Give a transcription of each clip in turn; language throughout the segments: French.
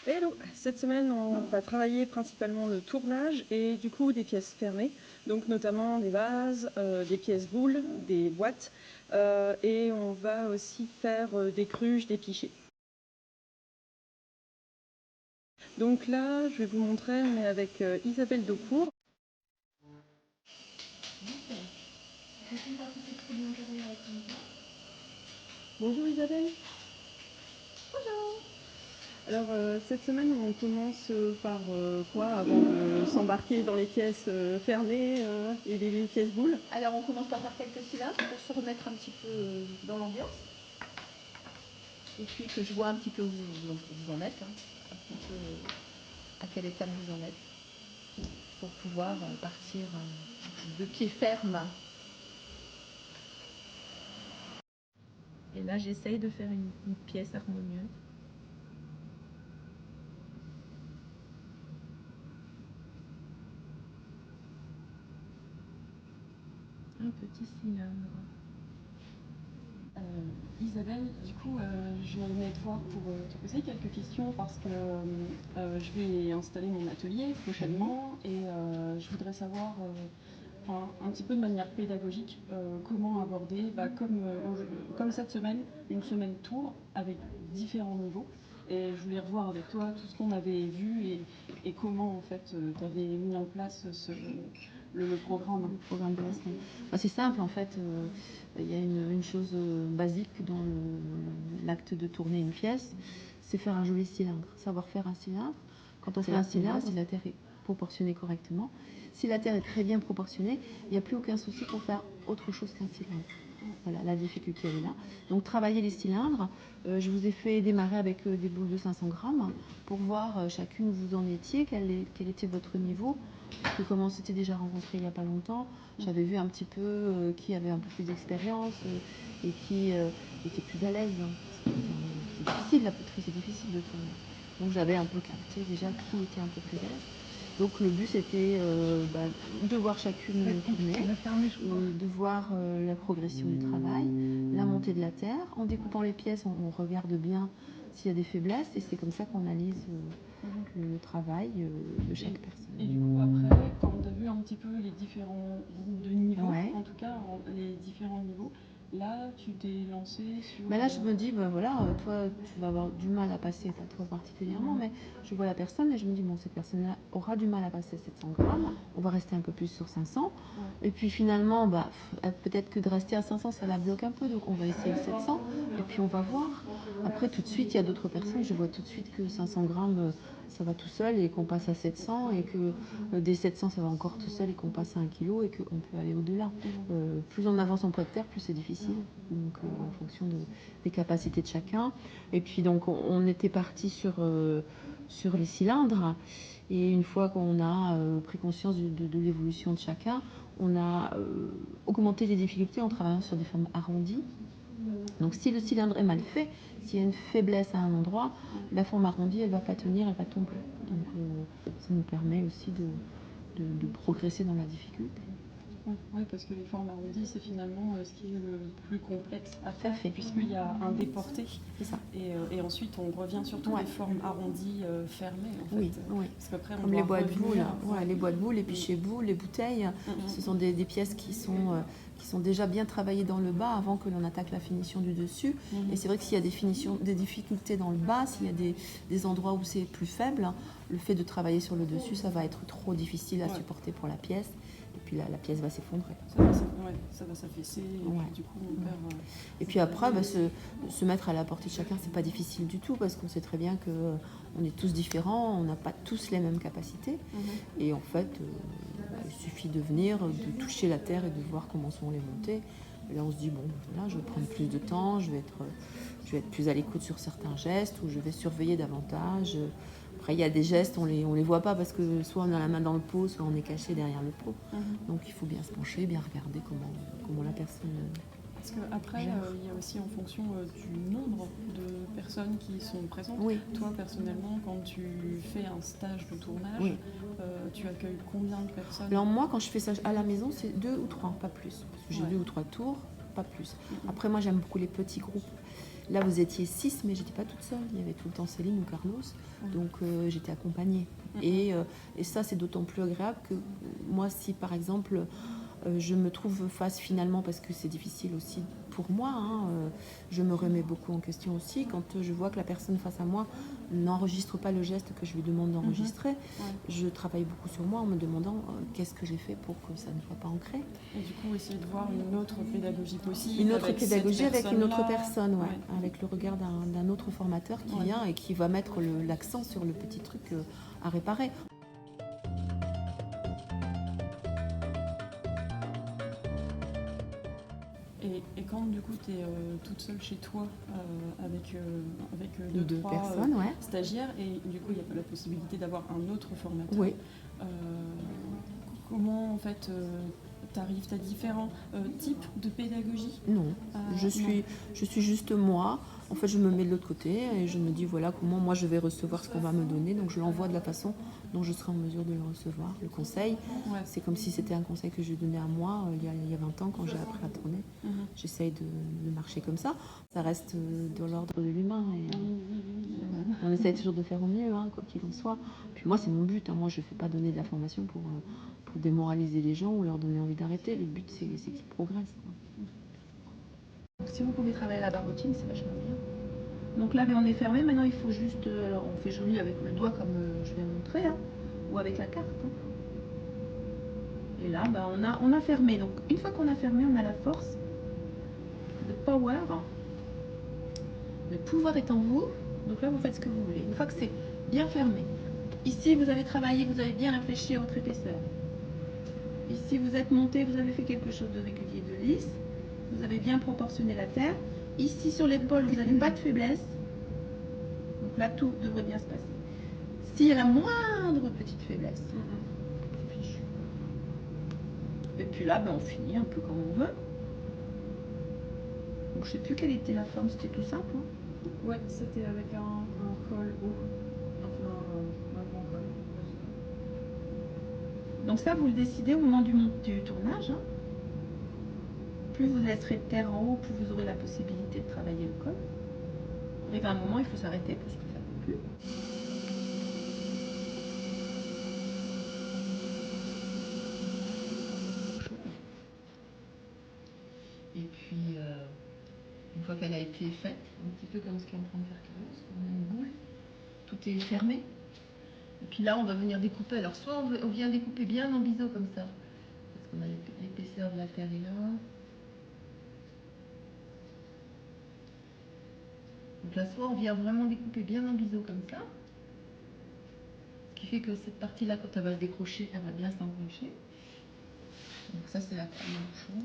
Hello! Cette semaine, on va travailler principalement le tournage et du coup des pièces fermées, donc notamment des vases, des pièces boules, des boîtes, et on va aussi faire des cruches, des pichets. Donc là, je vais vous montrer, on est avec Isabelle Daucourt. Bonjour Isabelle. Alors cette semaine, on commence par quoi avant de s'embarquer dans les pièces fermées et les pièces boules? Alors on commence par faire quelques cylindres pour se remettre un petit peu dans l'ambiance. Et puis que je vois un petit peu où vous en êtes, hein, un petit peu à quel état vous en êtes, pour pouvoir partir de pied ferme. Et là j'essaye de faire une pièce harmonieuse. Un petit cylindre. Isabelle, du coup, je venais te voir pour te poser quelques questions parce que je vais installer mon atelier prochainement et je voudrais savoir, un petit peu de manière pédagogique, comment aborder, comme cette semaine, une semaine tour avec différents niveaux. Et je voulais revoir avec toi tout ce qu'on avait vu et comment en fait tu avais mis en place le programme. Le programme de la semaine. C'est simple en fait. Il y a une chose basique dans l'acte de tourner une pièce, c'est faire un joli cylindre, savoir faire un cylindre. Quand on fait un cylindre, si la terre est proportionnée correctement, si la terre est très bien proportionnée, il n'y a plus aucun souci pour faire autre chose qu'un cylindre. Voilà, la difficulté elle est là. Donc travailler les cylindres, je vous ai fait démarrer avec des boules de 500 grammes pour voir chacune où vous en étiez, quel était votre niveau. Parce que comme on s'était déjà rencontrés il n'y a pas longtemps, j'avais vu un petit peu qui avait un peu plus d'expérience et qui était plus à l'aise. C'est difficile la poterie, c'est difficile de tourner. Donc j'avais un peu capté déjà qui était un peu plus à l'aise. Donc le but c'était de voir chacune tourner, de voir la progression du travail, la montée de la terre. En découpant les pièces, on regarde bien s'il y a des faiblesses et c'est comme ça qu'on analyse le travail de chaque personne. Et du coup après, quand on a vu un petit peu les différents groupes de niveaux, Ouais. en tout cas les différents niveaux, là tu t'es lancé sur... Là je me dis, voilà, toi tu vas avoir du mal à passer, pas toi particulièrement, mais je vois la personne et je me dis, bon, cette personne-là aura du mal à passer 700 grammes, on va rester un peu plus sur 500. Et puis finalement, peut-être que de rester à 500, ça la bloque un peu, donc on va essayer 700 et puis on va voir. Après, tout de suite, il y a d'autres personnes, je vois tout de suite que 500 grammes, ça va tout seul et qu'on passe à 700 et que des 700, ça va encore tout seul et qu'on passe à 1 kg et qu'on peut aller au-delà. Plus on avance en poids de terre, plus c'est difficile, donc en fonction des capacités de chacun. Et puis donc on était parti sur les cylindres et une fois qu'on a pris conscience de l'évolution de chacun, on a augmenté les difficultés en travaillant sur des formes arrondies. Donc si le cylindre est mal fait, s'il y a une faiblesse à un endroit, la forme arrondie elle va pas tenir, elle va tomber. Donc ça nous permet aussi de progresser dans la difficulté. Oui, parce que les formes arrondies, c'est finalement ce qui est le plus complexe à faire, puisqu'il y a un déporté. C'est ça. Et ensuite, on revient surtout les formes arrondies fermées, en fait. Oui. Parce qu'après, comme les boîtes boules, les boîtes boules, les pichets boules, les bouteilles, ce sont des pièces qui sont déjà bien travaillées dans le bas avant que l'on attaque la finition du dessus. Et c'est vrai que s'il y a des difficultés dans le bas, s'il y a des endroits où c'est plus faible, le fait de travailler sur le dessus, ça va être trop difficile à supporter pour la pièce. Et puis la pièce va s'effondrer. Ça va s'affaisser. Et du coup, on perd. Et puis après, se mettre à la portée de chacun, c'est pas difficile du tout parce qu'on sait très bien que on est tous différents, on n'a pas tous les mêmes capacités. Et en fait, il suffit de venir, de toucher la terre et de voir comment sont les montées. Et là, on se dit, bon, là, je vais prendre plus de temps, je vais être plus à l'écoute sur certains gestes ou je vais surveiller davantage. Après, il y a des gestes, on les voit pas parce que soit on a la main dans le pot, soit on est caché derrière le pot. Donc, il faut bien se pencher, bien regarder comment la personne... Parce qu'après, il y a aussi en fonction du nombre de personnes qui sont présentes. Oui. Toi, personnellement, quand tu fais un stage de tournage, tu accueilles combien de personnes? Alors moi, quand je fais ça à la maison, c'est 2 ou 3, pas plus. Parce que j'ai 2 ou 3 tours. pas plus. Après, moi, j'aime beaucoup les petits groupes. Là, vous étiez 6, mais j'étais pas toute seule. Il y avait tout le temps Céline ou Carlos, donc j'étais accompagnée. Et ça, c'est d'autant plus agréable que moi, si par exemple, je me trouve face finalement, parce que c'est difficile aussi pour moi, je me remets beaucoup en question aussi. Quand je vois que la personne face à moi n'enregistre pas le geste que je lui demande d'enregistrer, je travaille beaucoup sur moi en me demandant qu'est-ce que j'ai fait pour que ça ne soit pas ancré. Et du coup, essayer de voir une autre pédagogie possible. Une autre pédagogie avec une autre personne, ouais. Avec le regard d'un autre formateur qui vient et qui va mettre l'accent sur le petit truc à réparer. Et quand du coup tu es toute seule chez toi avec deux trois personnes, stagiaires et du coup il n'y a pas la possibilité d'avoir un autre formateur. Oui. Comment en fait tu as différents types de pédagogie? Non, je suis juste moi. En fait, je me mets de l'autre côté et je me dis voilà comment moi je vais recevoir ce qu'on va me donner. Donc je l'envoie de la façon dont je serai en mesure de le recevoir. Le conseil, c'est comme si c'était un conseil que je donnais à moi il y a 20 ans quand j'ai appris à tourner. J'essaye de marcher comme ça. Ça reste dans l'ordre de l'humain. On essaye toujours de faire au mieux, quoi qu'il en soit. Puis moi, c'est mon but. Moi, je ne fais pas donner de la formation pour démoraliser les gens ou leur donner envie d'arrêter. Le but, c'est qu'ils progressent. Si vous pouvez travailler la barbotine, c'est vachement bien. Donc là, on est fermé. Maintenant, il faut juste... on fait joli avec le doigt comme je viens de montrer, ou avec la carte. Et là, on a fermé. Donc une fois qu'on a fermé, on a la force de power. Le pouvoir est en vous. Donc là, vous faites ce que vous voulez. Une fois que c'est bien fermé. Ici, vous avez travaillé, vous avez bien réfléchi à votre épaisseur. Ici, vous êtes monté, vous avez fait quelque chose de régulier, de lisse. Vous avez bien proportionné la terre. Ici, sur l'épaule, vous n'avez pas de faiblesse. Donc là, tout devrait bien se passer. S'il y a la moindre petite faiblesse, c'est fichu. Et puis là, on finit un peu comme on veut. Donc, je ne sais plus quelle était la forme, c'était tout simple. Ouais, c'était avec un col haut. Enfin, un grand col. Donc ça, vous le décidez au moment du tournage. Plus vous laisserez de terre en haut, plus vous aurez la possibilité de travailler le col. Arrive un moment, il faut s'arrêter parce que ça ne peut plus. Et puis, une fois qu'elle a été faite, un petit peu comme ce qu'est en train de faire Carlos, on a une boule, tout est fermé. Et puis là, on va venir découper. Alors, soit on vient découper bien en biseau comme ça, parce qu'on a l'épaisseur de la terre est là. Donc là, soit on vient vraiment découper bien en biseau comme ça, ce qui fait que cette partie-là, quand elle va se décrocher, elle va bien s'enrocher. Donc ça, c'est la première chose.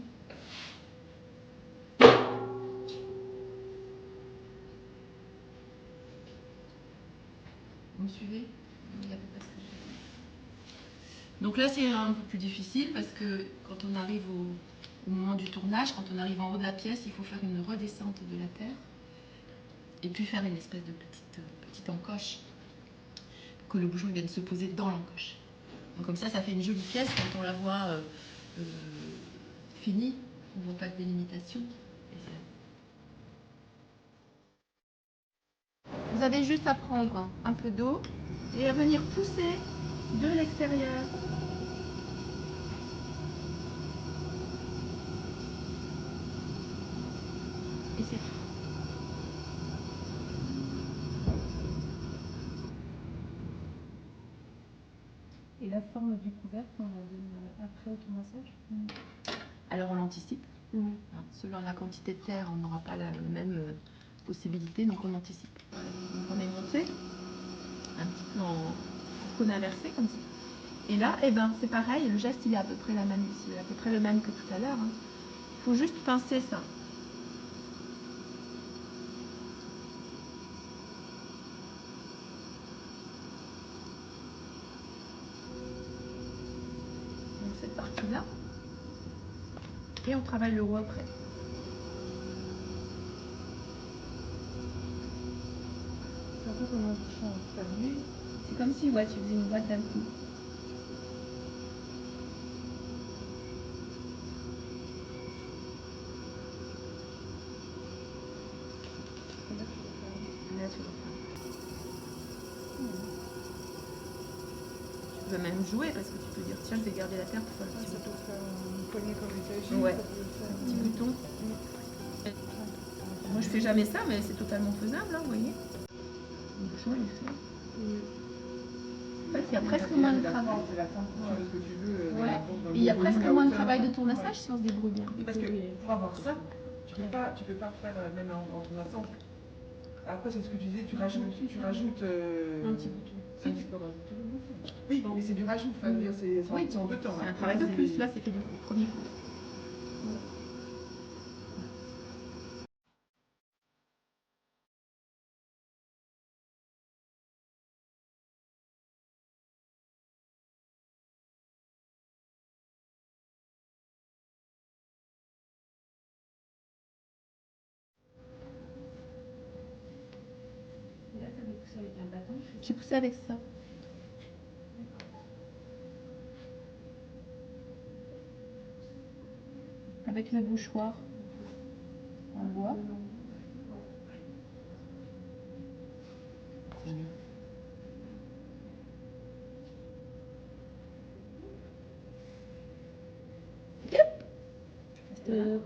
Vous me suivez? Il y a à peu près ce que je fais. Donc là, c'est un peu plus difficile parce que quand on arrive au moment du tournage, quand on arrive en haut de la pièce, il faut faire une redescente de la terre et puis faire une espèce de petite encoche, que le bouchon vienne se poser dans l'encoche. Donc comme ça fait une jolie pièce quand on la voit finie, on ne voit pas de délimitation. Vous avez juste à prendre un peu d'eau et à venir pousser de l'extérieur. Et c'est tout. Et la forme du couvercle, on la donne après au tournassage? Alors on l'anticipe. Selon la quantité de terre, on n'aura pas la même possibilité, donc on anticipe. Donc on est monté un petit peu en cône inversé comme ça. Et là, c'est pareil, le geste il est à peu près la même ici, à peu près le même que tout à l'heure. Il faut juste pincer ça. Donc cette partie-là. Et on travaille le haut après. C'est un peu comme un bouchon fermé. C'est comme si tu faisais une boîte d'un coup. là, tu refais. Tu peux même jouer parce que tu peux dire tiens, je vais garder la terre pour faire le petit Ça bouton. peut faire un poignet comme les tagines. Ouais. Ça peut faire Un petit bouton. Moi je fais jamais ça, mais c'est totalement faisable, hein, vous voyez. Le bouchon il est fait. En fait, il y a presque moins de travail. C'est la fin, tu fais ce que tu veux. Ouais. Et il y a presque moins de travail de tournassage si on se débrouille bien. Parce que pour avoir ça, tu peux pas faire même en tournassant. Après, c'est ce que tu disais, tu rajoutes. Un petit bouton. Si tu peux rajouter le bouton. Oui, mais c'est du rajout, enfin, je veux dire, c'est en deux temps. C'est un travail de plus, là c'était du premier coup. Et là, tu avais poussé avec un bâton. J'ai poussé avec ça. Avec le bouchoir en bois. C'est mieux.